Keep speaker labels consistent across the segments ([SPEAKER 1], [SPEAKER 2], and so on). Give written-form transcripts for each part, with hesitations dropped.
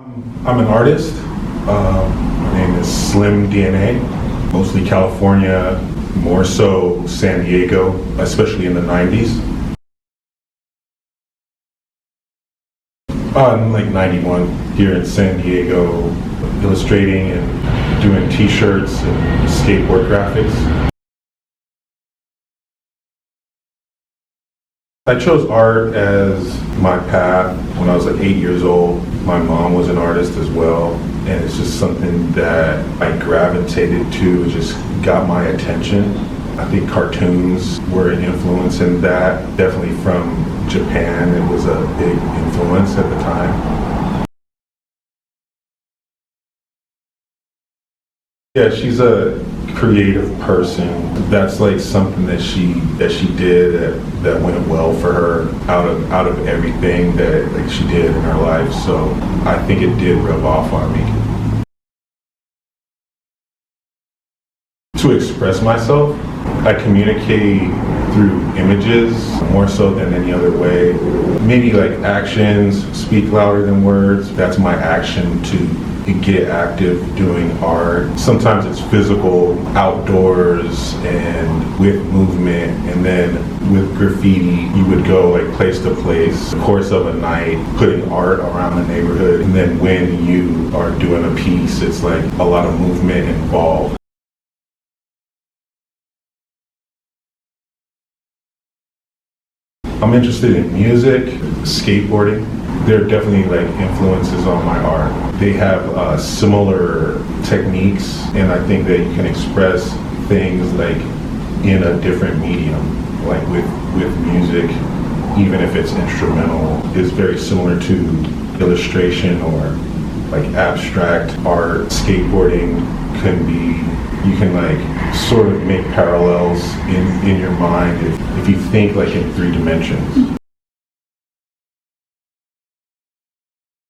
[SPEAKER 1] I'm an artist. My name is SlimDNA, mostly California, more so San Diego, especially in the 90s. I'm like 91 here in San Diego, illustrating and doing t-shirts and skateboard graphics. I chose art as my path when I was like 8 years old. My mom was an artist as well, and it's just something that I gravitated to, it just got my attention. I think cartoons were an influence in that, definitely from Japan. It was a big influence at the time. Yeah, she's a creative person. That's like something that she did that went well for her out of everything that like she did in her life. So I think it did rub off on me. To express myself, I communicate through images more so than any other way. Maybe like actions speak louder than words. That's my action to get active doing art. Sometimes it's physical, outdoors and with movement, and then with graffiti, you would go like place to place, the course of a night, putting art around the neighborhood, and then when you are doing a piece, it's like a lot of movement involved. I'm interested in music, skateboarding. There are definitely like influences on my art. They have similar techniques, and I think that you can express things like in a different medium, like with music, even if it's instrumental, is very similar to illustration or like abstract art. Skateboarding can be, you can like sort of make parallels in your mind if you think like in 3 dimensions.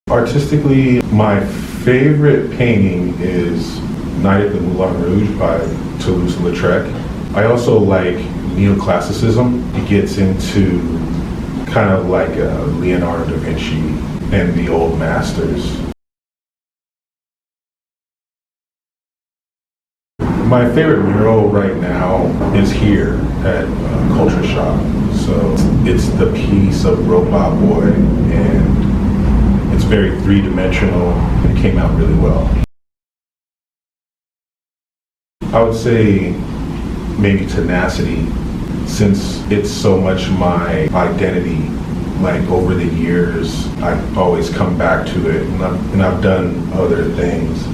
[SPEAKER 1] Artistically, my favorite painting is Night at the Moulin Rouge by Toulouse-Lautrec. I also like neoclassicism. It gets into kind of like Leonardo da Vinci and the old masters. My favorite mural right now is here at Culture Shock. So it's the piece of Robot Boy, and it's very 3-dimensional and it came out really well. I would say maybe tenacity, since it's so much my identity. Like over the years, I've always come back to it, and I've done other things,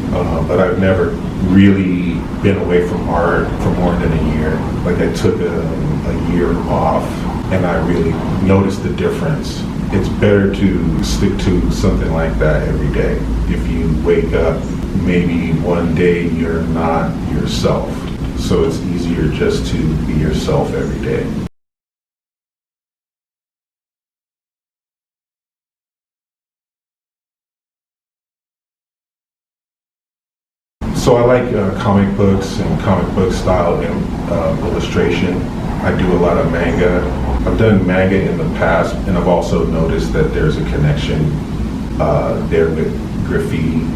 [SPEAKER 1] but I've never really been away from art for more than a year. Like I took a year off, and I really noticed the difference. It's better to stick to something like that every day. If you wake up, maybe one day you're not yourself, so it's easier just to be yourself every day. So I like comic books and comic book style illustration. I do a lot of manga. I've done manga in the past, and I've also noticed that there's a connection there with graffiti.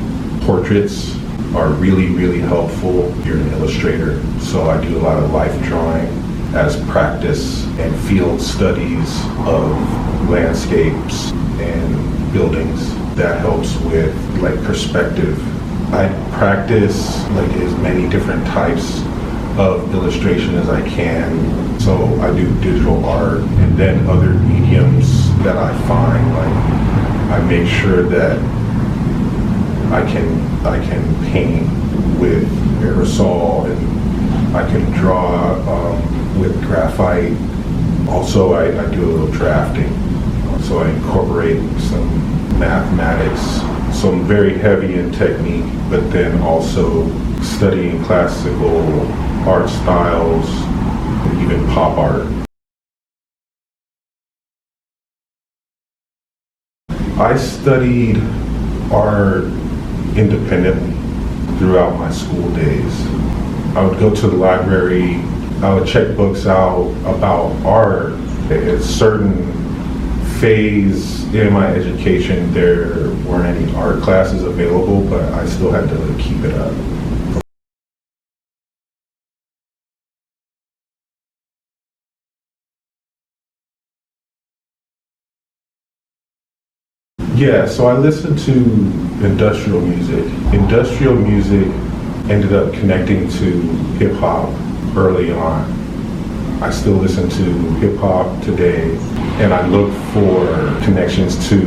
[SPEAKER 1] Portraits are really, really helpful if you're an illustrator. So I do a lot of life drawing as practice and field studies of landscapes and buildings. That helps with like perspective. I practice like as many different types of illustration as I can. So I do digital art, and then other mediums that I find, like I make sure that I can paint with aerosol, and I can draw with graphite. Also, I do a little drafting. So I incorporate some mathematics. So I'm very heavy in technique, but then also studying classical art styles, and even pop art. I studied art independently throughout my school days. I would go to the library, I would check books out about art. At certain phase in my education, there weren't any art classes available, but I still had to keep it up. Yeah, so I listened to industrial music. Industrial music ended up connecting to hip hop early on. I still listen to hip hop today, and I look for connections to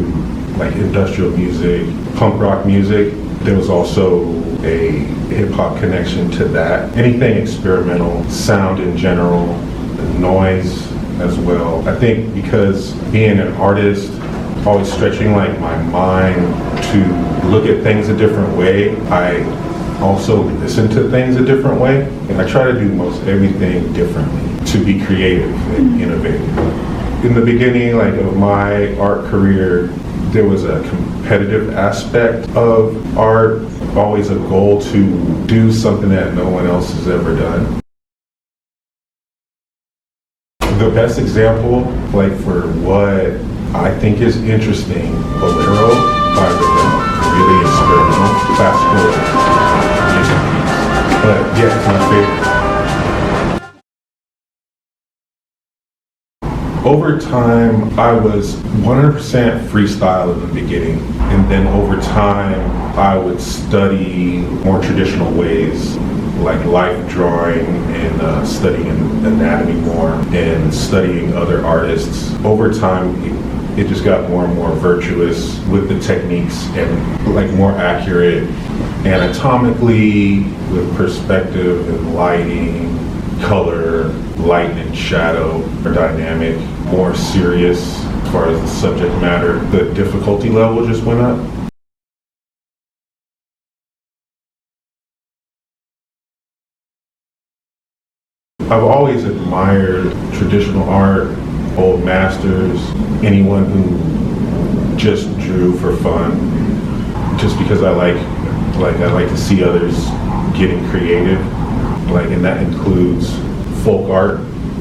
[SPEAKER 1] like industrial music, punk rock music. There was also a hip hop connection to that. Anything experimental, sound in general, noise as well. I think because being an artist, always stretching like my mind to look at things a different way, I also listen to things a different way. And I try to do most everything differently to be creative and innovative. In the beginning, like of my art career, there was a competitive aspect of art, always a goal to do something that no one else has ever done. The best example, like for what I think is interesting, Bolero by Ravel, really experimental, classical music piece. But yeah, it's my favorite. Over time, I was 100% freestyle in the beginning, and then over time, I would study more traditional ways, like life drawing and studying anatomy more, and studying other artists. Over time, it just got more and more virtuous with the techniques and like more accurate anatomically with perspective and lighting, color, light and shadow are dynamic, more serious as far as the subject matter. The difficulty level just went up. I've always admired traditional art, old masters, anyone who just drew for fun, just because I like to see others getting creative, and that includes folk art,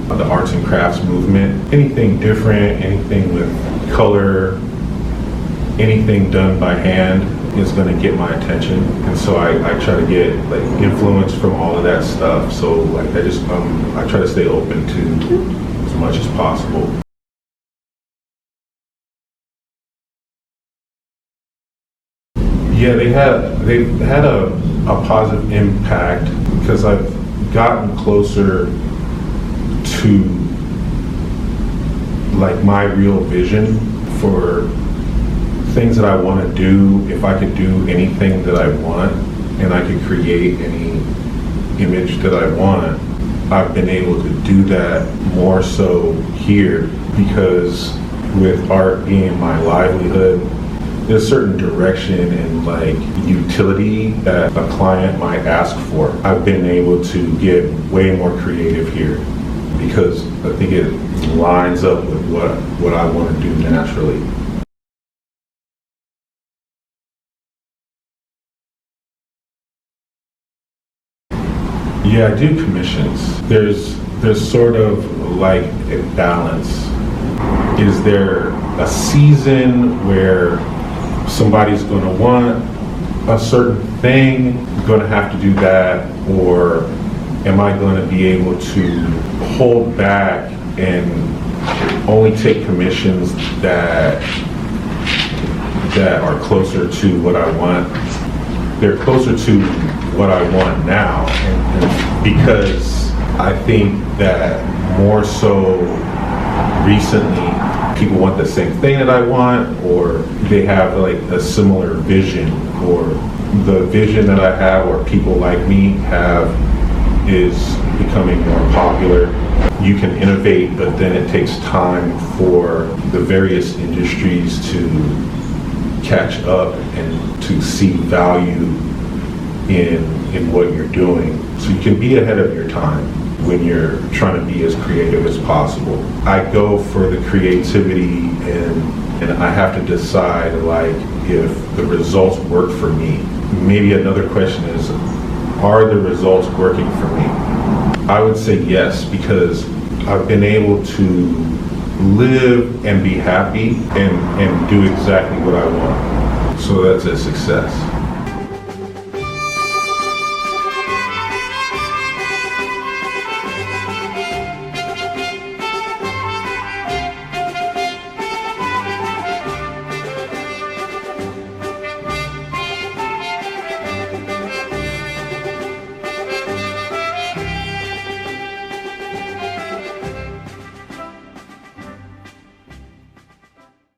[SPEAKER 1] the arts and crafts movement, anything different, anything with color, anything done by hand is going to get my attention, and so I try to get influence from all of that stuff. So I try to stay open to as much as possible. Yeah, they've had a positive impact because I've gotten closer to my real vision for things that I want to do. If I could do anything that I want and I could create any image that I want, I've been able to do that more so here because with art being my livelihood, there's a certain direction and utility that a client might ask for. I've been able to get way more creative here because I think it lines up with what I want to do naturally. Yeah, I do commissions. There's sort of like a balance. Is there a season where somebody's going to want a certain thing, going to have to do that, or am I going to be able to hold back and only take commissions that are closer to what I want? They're closer to what I want now, and because I think that more so recently people want the same thing that I want, or they have a similar vision, or the vision that I have or people like me have is becoming more popular. You can innovate, but then it takes time for the various industries to catch up and to see value in what you're doing. So you can be ahead of your time when you're trying to be as creative as possible. I go for the creativity and I have to decide if the results work for me. Maybe another question is, are the results working for me? I would say yes, because I've been able to live and be happy and do exactly what I want. So that's a success.